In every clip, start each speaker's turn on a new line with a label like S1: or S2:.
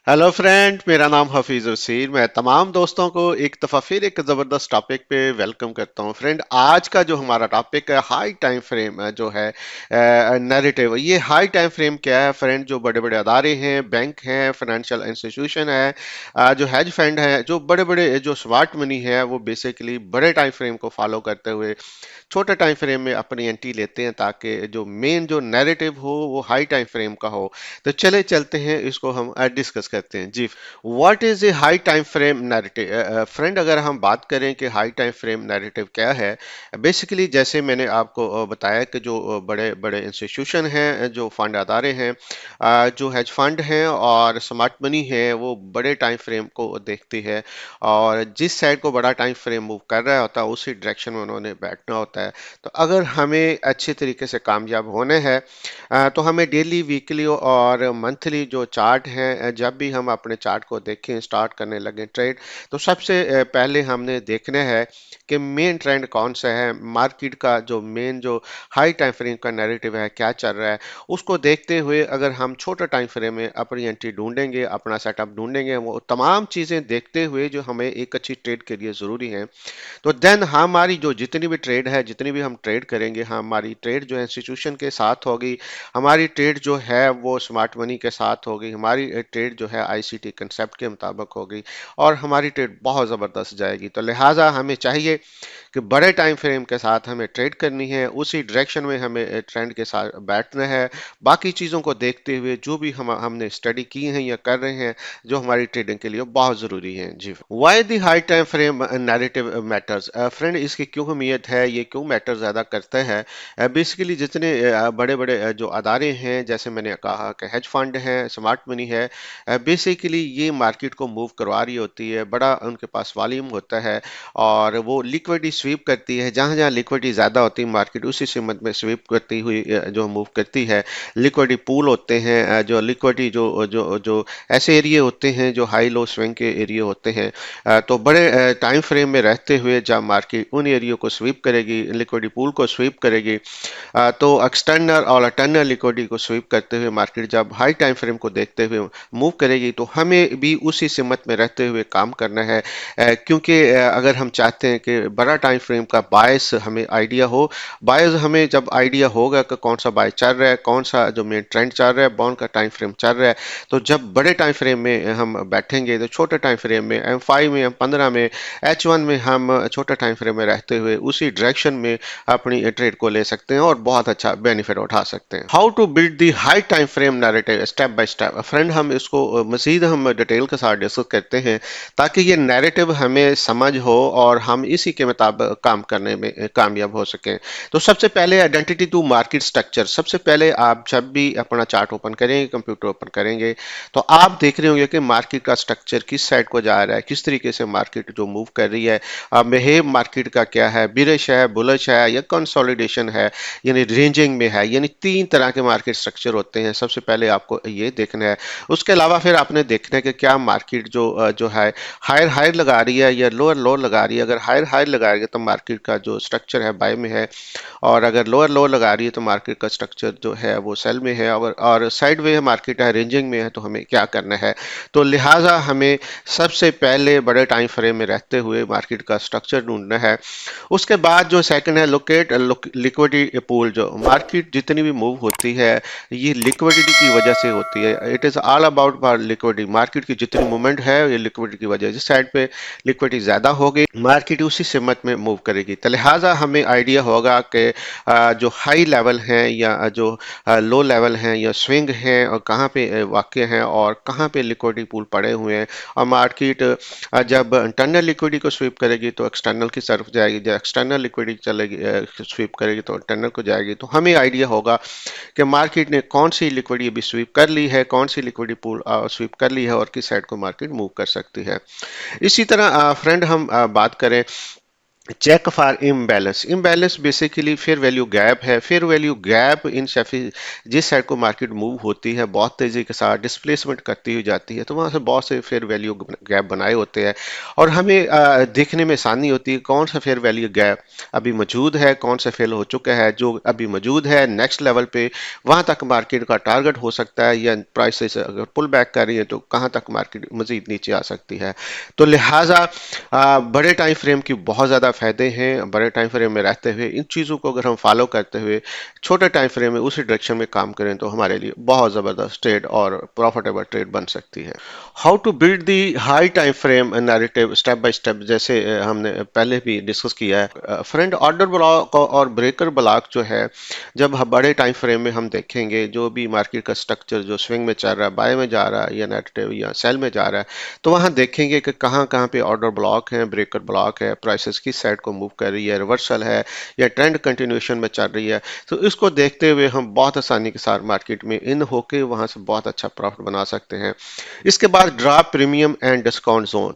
S1: Hello friend, मेरा नाम हफीज रसीद। मैं तमाम दोस्तों को एक दफ़ा फिर एक ज़बरदस्त टॉपिक पे वेलकम करता हूँ। फ्रेंड, आज का जो हमारा टॉपिक है हाई टाइम फ्रेम जो है नैरेटिव। ये हाई टाइम फ्रेम क्या है फ्रेंड? जो बड़े बड़े अदारे हैं, बैंक हैं, फाइनेंशियल इंस्टीट्यूशन है, जो हेज फंड है, जो बड़े बड़े जो स्मार्ट मनी है, वो बेसिकली बड़े टाइम फ्रेम को फॉलो करते हुए छोटे टाइम फ्रेम में अपनी एंट्री लेते हैं, ताकि जो मेन जो नैरेटिव हो वो हाई टाइम फ्रेम का हो। तो चले चलते हैं, इसको हम डिस्कस करते हैं जी। What is a high time frame narrative? Friend, अगर हम बात करें कि हाई टाइम फ्रेम नैरेटिव क्या है, बेसिकली जैसे मैंने आपको बताया कि जो बड़े बड़े इंस्टीट्यूशन हैं, जो फंड अदारे हैं, जो हेज फंड हैं और स्मार्ट मनी है, वो बड़े टाइम फ्रेम को देखती है, और जिस साइड को बड़ा टाइम फ्रेम मूव कर रहा होता है उसी डायरेक्शन में उन्होंने बैठना होता है। तो अगर हमें अच्छे तरीके से कामयाब होने हैं, तो हमें डेली, वीकली और मंथली जो चार्ट हैं, जब भी हम अपने चार्ट को देखें, स्टार्ट करने लगे ट्रेड, तो सबसे पहले हमने देखना है कि मेन ट्रेंड कौन सा है, मार्केट का जो मेन जो हाई टाइम फ्रेम का नैरेटिव है क्या चल रहा है। उसको देखते हुए अगर हम छोटा टाइम फ्रेम में अपनी एंट्री ढूंढेंगे, अपना सेटअप ढूंढेंगे, वो तमाम चीज़ें देखते हुए जो हमें एक अच्छी ट्रेड के लिए ज़रूरी है, तो देन हमारी जो जितनी भी ट्रेड है, जितनी भी हम ट्रेड करेंगे, हमारी ट्रेड जो है इंस्टीट्यूशन के साथ होगी, हमारी ट्रेड जो है वो स्मार्ट मनी के साथ होगी, हमारी ट्रेड जो है आईसीटी कंसेप्ट के मुताबिक होगी, और हमारी ट्रेड बहुत ज़बरदस्त जाएगी। तो लिहाजा हमें चाहिए कि बड़े टाइम फ्रेम के साथ हमें ट्रेड करनी है, उसी डायरेक्शन में हमें ट्रेंड के साथ बैठना है। बाकी चीज़ों को देखते हुए जो भी हमने स्टडी की है या कर रहे हैं, जो हमारी ट्रेडिंग के लिए बहुत ज़रूरी है जी। Why the high time frame narrative matters? Friend, इसकी क्यों अहमियत है, ये क्यों मैटर ज़्यादा करते हैं? बेसिकली जितने बड़े बड़े जो अदारे हैं, जैसे मैंने कहा कि हेज फंड है, स्मार्ट मनी है, बेसिकली ये मार्केट को मूव करवा रही होती है, बड़ा उनके पास वॉल्यूम होता है, और वो लिक्विडिटी स्वीप करती है। जहां जहां लिक्विडिटी ज़्यादा होती है, मार्केट उसी सीमत में स्वीप करती हुई जो मूव करती है। लिक्विडिटी पूल होते हैं, जो लिक्विडिटी जो जो जो ऐसे एरिया होते हैं जो हाई लो स्विंग के एरिया होते हैं। तो बड़े टाइम फ्रेम में रहते हुए जब मार्केट उन एरियो को स्वीप करेगी, लिक्विडिटी पूल को स्वीप करेगी, तो एक्सटर्नल और अटर्नल लिक्विडिटी को स्वीप करते हुए मार्केट जब हाई टाइम फ्रेम को देखते हुए मूव करेगी, तो हमें भी उसी सिमत में रहते हुए काम करना है। क्योंकि अगर हम चाहते हैं कि बड़ा टाइम फ्रेम का बायस हमें आइडिया हो, बायस हमें जब आइडिया होगा कि कौन सा बाय चल रहा है, कौन सा जो मेन ट्रेंड चल रहा है, बॉन्ड का टाइम फ्रेम चल रहा है, तो जब बड़े टाइम फ्रेम में हम बैठेंगे, तो छोटे टाइम फ्रेम में M5 में, M15 में, H1 में हम छोटे टाइम फ्रेम में रहते हुए उसी डायरेक्शन में अपनी ट्रेड को ले सकते हैं और बहुत अच्छा बेनिफिट उठा सकते हैं। How to build the high time frame narrative step by step? Friend, हम इसको मजीद हम डिटेल के साथ डिस्कस करते हैं, ताकि ये नैरेटिव हमें समझ हो और हम इसी के मुताबिक काम करने में कामयाब हो सकें। तो सबसे पहले आइडेंटिटी टू मार्केट स्ट्रक्चर। सबसे पहले आप जब भी अपना चार्ट ओपन करेंगे, कंप्यूटर ओपन करेंगे, तो आप देख रहे होंगे कि मार्केट का स्ट्रक्चर किस साइड को जा रहा है, किस तरीके से मार्केट जो मूव कर रही है। बिहेव मार्केट का क्या है, बिरिश है, बुलिश है, या कंसोलिडेशन है, यानी रेंजिंग में है। यानी तीन तरह के मार्केट स्ट्रक्चर होते हैं, सबसे पहले आपको ये देखना है। उसके अलावा फिर आपने देखना है कि क्या मार्केट जो है हायर हायर लगा रही है या लोअर लोअर लगा रही है। अगर हायर हायर लगा रही है तो मार्केट का जो स्ट्रक्चर है बाय में है, और अगर लोअर लोअर लगा रही है तो मार्केट का स्ट्रक्चर जो है वो सेल में है। और साइड वे मार्केट है, रेंजिंग में है, तो हमें क्या करना है? तो लिहाजा हमें सबसे पहले बड़े टाइम फ्रेम में रहते हुए मार्केट का स्ट्रक्चर ढूंढना है। उसके बाद जो सेकंड है, लोकेट लिक्विडिटी पूल। जो मार्केट जितनी भी मूव होती है, ये लिक्विडिटी की वजह से होती है। It is all about liquidity. Market की जितनी मूवमेंट है ये लिक्विडिटी की वजह। जिस साइड पे लिक्विडिटी ज़्यादा होगी, मार्केट उसी सिमत में मूव करेगी। तो लिहाजा हमें आइडिया होगा कि जो हाई लेवल हैं या जो लो लेवल हैं या स्विंग हैं, और कहाँ पे वाक़ हैं, और कहाँ पे लिक्विडिटी पूल पड़े हुए हैं। और मार्केट जब इंटरनल लिक्विडिटी को स्वीप करेगी तो एक्सटर्नल की तरफ जाएगी, जब एक्सटर्नल लिक्विडिटी चलेगी स्वीप करेगी तो इंटरनल को जाएगी। तो हमें आइडिया होगा कि मार्केट ने कौन सी लिक्विडिटी अभी स्वीप कर ली है, कौन सी लिक्विडिटी पूल स्वीप कर ली है, और किस साइड को मार्केट मूव कर सकती है। इसी तरह फ्रेंड, हम बात करें check for imbalance. Imbalance basically fair value gap है। फेयर वैल्यू गैप इन शेफी जिस साइड को मार्केट मूव होती है बहुत तेजी के साथ डिस्प्लेसमेंट करती हुई जाती है, तो वहां से बहुत से फेयर वैल्यू गैप बनाए होते हैं और हमें देखने में आसानी होती है कौन सा फेयर वैल्यू गैप अभी मौजूद है, कौन सा फेल हो चुका है। जो अभी मौजूद है नेक्स्ट लेवल पे वहां तक मार्केट का टारगेट हो सकता है, या प्राइसेस अगर पुल बैक कर रही है तो कहां तक मार्केट मजीद नीचे आ सकती है। तो लिहाजा बड़े टाइम फ्रेम की बहुत ज़्यादा फायदे हैं। बड़े टाइम फ्रेम में रहते हुए इन चीज़ों को अगर हम फॉलो करते हुए छोटे टाइम फ्रेम में उसी डायरेक्शन में काम करें तो हमारे लिए बहुत ज़बरदस्त ट्रेड और प्रॉफिटेबल ट्रेड बन सकती है। How to build the high time frame narrative step by step, जैसे हमने पहले भी डिस्कस किया है फ्रेंड। ऑर्डर ब्लॉक और ब्रेकर ब्लॉक जो है, जब हम बड़े टाइम फ्रेम में हम देखेंगे जो भी मार्केट का स्ट्रक्चर जो स्विंग में चल रहा है, बाय में जा रहा है या नेगेटिव या सेल में जा रहा है, तो वहां देखेंगे कि कहाँ कहाँ पे ऑर्डर ब्लॉक है, ब्रेकर ब्लॉक है, प्राइसेस किस साइड को मूव कर रही है, रिवर्सल है या ट्रेंड कंटिन्यूएशन में चल रही है। तो इसको देखते हुए हम बहुत आसानी के साथ मार्केट में इन होके वहां से बहुत अच्छा प्रॉफिट बना सकते हैं। इसके बाद drop premium and discount zone.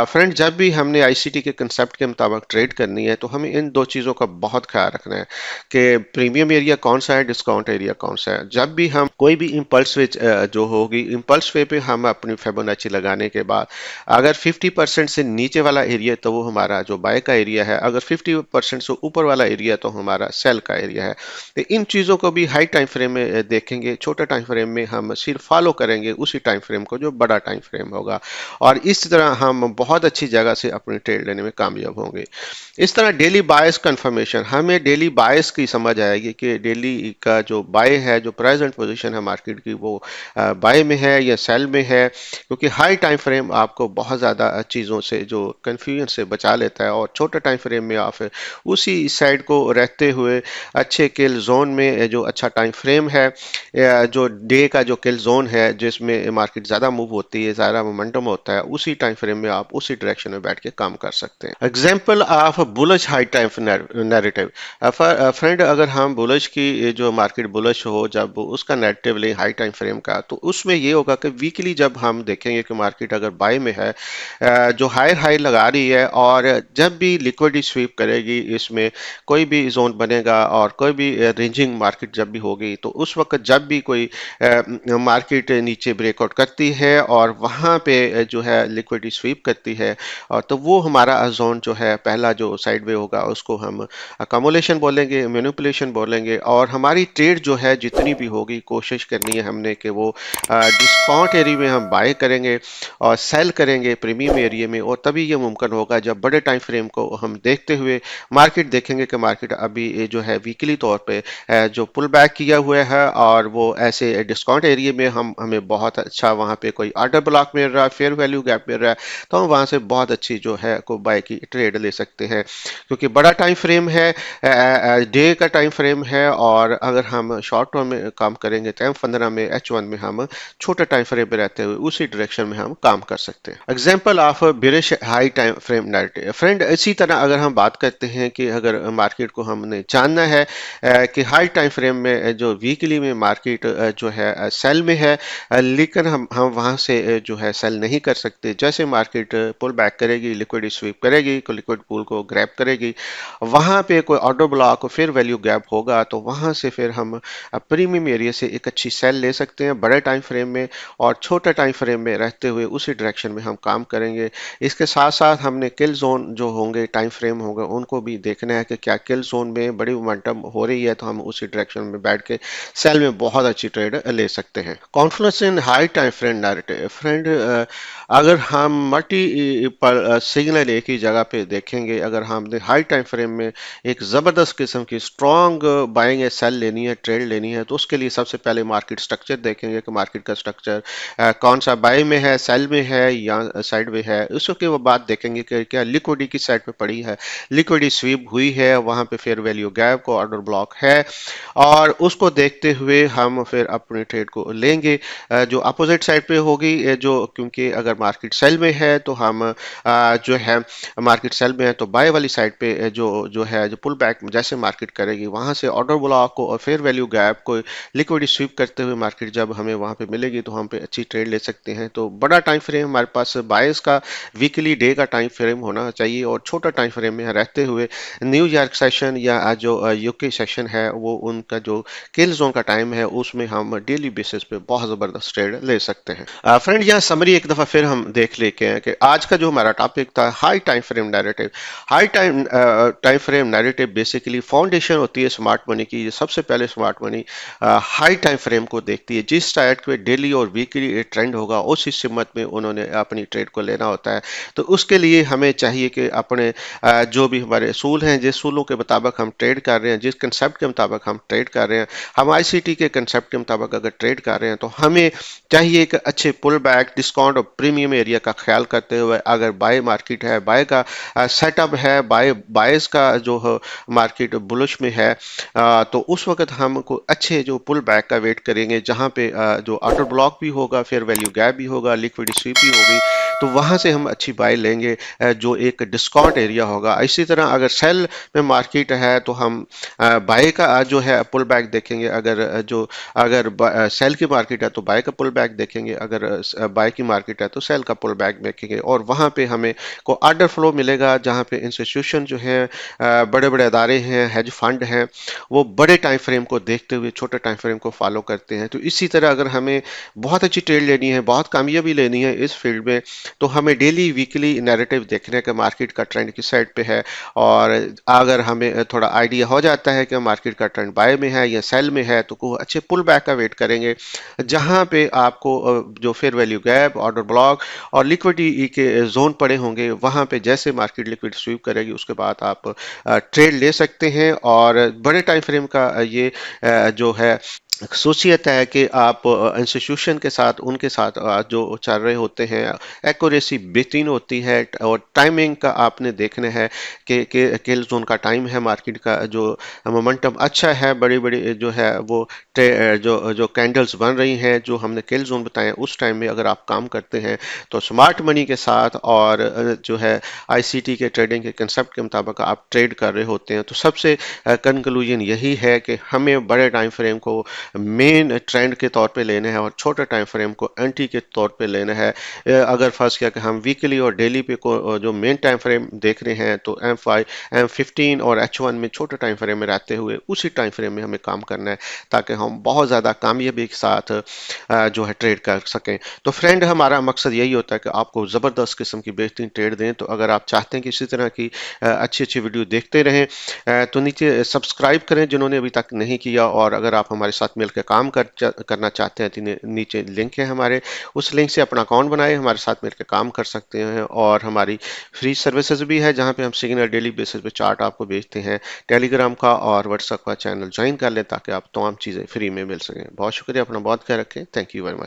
S1: Friend, जब भी हमने आईसीटी के कंसेप्ट के मुताबिक ट्रेड करनी है तो हमें इन दो चीज़ों का बहुत ख्याल रखना है कि प्रीमियम एरिया कौन सा है, डिस्काउंट एरिया कौन सा है। जब भी हम कोई भी इम्पल्स वे जो होगी, इम्पल्स वे पे हम अपनी फिबोनाची लगाने के बाद अगर 50% से नीचे वाला एरिया तो वो हमारा जो बाय का एरिया है, अगर 50% से ऊपर वाला एरिया तो हमारा सेल का एरिया है। तो इन चीज़ों को भी हाई टाइम फ्रेम में देखेंगे। छोटे टाइम फ्रेम में हम सिर्फ फॉलो करेंगे उसी टाइम फ्रेम को जो बड़ा टाइम फ्रेम होगा, और इस तरह हम बहुत अच्छी जगह से अपनी ट्रेड लेने में कामयाब होंगे। इस तरह डेली बायस कंफर्मेशन, हमें डेली बायस की समझ आएगी कि डेली का जो बाय है, जो प्रेजेंट पोजीशन है मार्केट की, वो बाय में है या सेल में है। क्योंकि हाई टाइम फ्रेम आपको बहुत ज़्यादा चीज़ों से जो कन्फ्यूजन से बचा लेता है, और छोटे टाइम फ्रेम में आप उसी साइड को रहते हुए अच्छे किल जोन में जो अच्छा टाइम फ्रेम है, या जो डे का जो किल जोन है जिसमें मार्केट ज़्यादा मूव होती है, ज़्यादा मोमेंटम होता है, उसी टाइम फ्रेम में आप उसी डायरेक्शन में बैठ के काम कर सकते हैं। Example of bullish high time narrative. Friend, अगर हम बुलिश की जो मार्केट बुलिश हो, जब उसका नैरेटिव लें हाई टाइम फ्रेम का, तो उसमें ये होगा कि वीकली जब हम देखेंगे कि मार्केट अगर बाय में है, जो हायर हाई लगा रही है, और जब भी लिक्विडिटी स्वीप करेगी इसमें कोई भी जोन बनेगा और कोई भी रेंजिंग मार्केट जब भी होगी, तो उस वक्त जब भी कोई मार्केट नीचे ब्रेकआउट करती है और वहां पे जो है लिक्विडिटी स्वीप करती है, और तो वो हमारा जोन जो है पहला जो साइडवे होगा उसको हम अकोमोलेशन बोलेंगे, मैनिपुलेशन बोलेंगे। और हमारी ट्रेड जो है जितनी भी होगी कोशिश करनी है हमने कि वो डिस्काउंट एरिया में हम बाय करेंगे और सेल करेंगे प्रीमियम एरिया में, और तभी ये मुमकिन होगा जब बड़े टाइम फ्रेम को हम देखते हुए मार्केट देखेंगे कि मार्केट अभी ये जो है वीकली तौर पे जो पुल बैक किया हुआ है, और वो ऐसे डिस्काउंट एरिया में हमें बहुत अच्छा वहाँ पे कोई ऑर्डर ब्लॉक मिल रहा है, फेयर वैल्यू गैप मिल रहा है, तो हम वहाँ से बहुत अच्छी जो है को बाय की ट्रेड ले सकते हैं। क्योंकि बड़ा टाइम फ्रेम है, डे का टाइम फ्रेम है, और अगर हम शॉर्ट टर्म में काम करेंगे तो M15 में, H1 में हम छोटे टाइम फ्रेम में रहते हुए उसी डायरेक्शन में हम काम कर सकते हैं। Example of bearish high time frame narrative. Friend, इसी तरह अगर हम बात करते हैं कि अगर मार्केट को हमने जानना है कि हाई टाइम फ्रेम में जो वीकली में मार्केट जो है सेल में है, लेकिन हम वहां से जो है सेल नहीं कर सकते। जैसे मार्केट पुल बैक करेगी, लिक्विड स्वीप करेगी, लिक्विड पूल को ग्रैब करेगी, वहां पे कोई ऑर्डर ब्लॉक फिर वैल्यू गैप होगा, तो वहां से फिर हम प्रीमियम एरिया से एक अच्छी सेल ले सकते हैं बड़े टाइम फ्रेम में, और छोटे टाइम फ्रेम में रहते हुए उसी डायरेक्शन में हम काम करेंगे। इसके साथ साथ हमने किल जोन जो होंगे, टाइम फ्रेम होंगे, उनको भी देखना है कि क्या किल जोन में बड़ी मोमेंटम हो रही है, तो हम उसी डायरेक्शन में बैठ के सेल में बहुत अच्छी ट्रेड ले सकते हैं। कॉन्फ्लुएंस इन high time frame narrative. Friend, अगर हम मल्टी पर सिग्नल एक ही जगह पे देखेंगे, अगर हमने हाई टाइम फ्रेम में एक ज़बरदस्त किस्म की स्ट्रॉन्ग बाइंग या सेल लेनी है, ट्रेड लेनी है, तो उसके लिए सबसे पहले मार्केट स्ट्रक्चर देखेंगे कि मार्केट का स्ट्रक्चर कौन सा बाय में है, सेल में है या साइड में है। उसके बाद देखेंगे कि क्या लिक्विडिटी किस साइड पे पड़ी है, लिक्विडिटी स्वीप हुई है, वहां पे फेयर वैल्यू गैप को ऑर्डर ब्लॉक है, और उसको देखते हुए हम फिर अपने ट्रेड को लेंगे। जो अपोजिट साइड पे होगी, जो क्योंकि अगर मार्केट सेल में है तो हम जो है मार्केट सेल में है तो बाय वाली साइड पे जो जो है जो पुल बैक जैसे मार्केट करेगी वहां से ऑर्डर ब्लॉक को और फेयर वैल्यू गैप को लिक्विडिटी स्वीप करते हुए मार्केट जब हमें वहां पे मिलेगी तो हम पे अच्छी ट्रेड ले सकते हैं। तो बड़ा टाइम फ्रेम हमारे पास बायस का वीकली डे का टाइम फ्रेम होना चाहिए, और छोटा छोटा टाइम फ्रेम में रहते हुए न्यूयॉर्क सेशन या जो यूके सेशन है वो उनका जो किल जोन का टाइम है उसमें हम डेली बेसिस पे बहुत ज़बरदस्त ट्रेड ले सकते हैं। फ्रेंड यहाँ समरी एक दफ़ा फिर हम देख लेते हैं कि आज का जो हमारा टॉपिक था high time frame narrative. High time frame narrative basically foundation होती है स्मार्ट मनी की। ये सबसे पहले smart money high time frame को देखती है। जिस टाइप के डेली और वीकली ट्रेंड होगा उस सिमत में उन्होंने अपनी ट्रेड को लेना होता है। तो उसके लिए हमें चाहिए कि अपने जो भी हमारे असूल हैं जिस असूलों के मुताबिक हम ट्रेड कर रहे हैं, जिस कंसेप्ट के मुताबिक हम ट्रेड कर रहे हैं, हम आईसीटी के कंसेप्ट के मुताबिक अगर ट्रेड कर रहे हैं तो हमें चाहिए कि अच्छे पुल बैक डिस्काउंट और प्रीमियम एरिया का ख्याल करते हुए अगर बाय मार्केट है, बाय का सेटअप है, बायस का जो मार्केट बुलिश में है, तो उस वक्त हमको अच्छे जो पुल बैक का वेट करेंगे जहां पे जो आउटर ब्लॉक भी होगा, फेयर वैल्यू गैप भी होगा, लिक्विडिटी स्वीप भी होगी, तो वहां से हम अच्छी बाय लेंगे जो एक डिस्काउंट एरिया होगा। इसी तरह अगर सेल में मार्केट है तो हम बाय का जो है पुल बैक देखेंगे। अगर सेल की मार्केट है तो बाय का पुल बैक देखेंगे, अगर बाय की मार्केट है तो सेल का पुल बैक देखेंगे, और वहां पे हमें को ऑर्डर फ्लो मिलेगा जहां पे इंस्टीट्यूशन जो है बड़े बड़े अदारे हैं, हेज फंड हैं, वो बड़े टाइम फ्रेम को देखते हुए छोटे टाइम फ्रेम को फॉलो करते हैं। तो इसी तरह अगर हमें बहुत अच्छी ट्रेड लेनी है, बहुत कामयाबी लेनी है इस फील्ड में, तो हमें डेली वीकली नैरेटिव देखने का मार्केट का ट्रेंड किस साइड पे है। और अगर हमें थोड़ा आइडिया हो जाता है कि मार्केट का ट्रेंड बाय में है या सेल में है, तो को अच्छे पुल बैक का वेट करेंगे जहां पे आपको जो fair value gap, order block और लिक्विडिटी के जोन पड़े होंगे, वहां पे जैसे मार्केट लिक्विड स्वीप करेगी उसके बाद आप ट्रेड ले सकते हैं। और बड़े टाइम फ्रेम का ये जो है खसूसियत है कि आप इंस्टीट्यूशन के साथ उनके साथ जो चल रहे होते हैं एक्यूरेसी बेहतरीन होती है, और टाइमिंग का आपने देखना है कि किल जोन का टाइम है, मार्केट का जो मोमेंटम अच्छा है, बड़ी बड़ी जो है वो जो जो कैंडल्स बन रही हैं जो हमने किल जोन बताए उस टाइम में अगर आप काम करते हैं तो स्मार्ट मनी के साथ और जो है आईसीटी के ट्रेडिंग के कंसेप्ट के मुताबिक आप ट्रेड कर रहे होते हैं, तो सबसे कंक्लूजन यही है कि हमें बड़े टाइम फ्रेम को मेन ट्रेंड के तौर पे लेना है और छोटे टाइम फ्रेम को एंटी के तौर पे लेना है। अगर फर्स्ट किया कि हम वीकली और डेली पे को जो मेन टाइम फ्रेम देख रहे हैं तो M15 और H1 में छोटे टाइम फ्रेम में रहते हुए उसी टाइम फ्रेम में हमें काम करना है ताकि हम बहुत ज़्यादा कामयाबी के साथ जो है ट्रेड कर सकें। तो फ्रेंड हमारा मकसद यही होता है कि आपको ज़बरदस्त किस्म की बेहतरीन ट्रेड दें। तो अगर आप चाहते हैं कि इसी तरह की अच्छी अच्छी वीडियो देखते रहें तो नीचे सब्सक्राइब करें जिन्होंने अभी तक नहीं किया, और अगर आप हमारे साथ मिलकर करना चाहते हैं तो नीचे लिंक है हमारे, उस लिंक से अपना अकाउंट बनाए हमारे साथ मिलकर काम कर सकते हैं। और हमारी फ्री सर्विसेज भी है जहां पे हम सिग्नल डेली बेसिस पे चार्ट आपको भेजते हैं। टेलीग्राम का और व्हाट्सएप का चैनल ज्वाइन कर लें ताकि आप तमाम चीज़ें फ्री में मिल सकें। बहुत शुक्रिया, अपना बहुत ख्याल रखें। Thank you very much.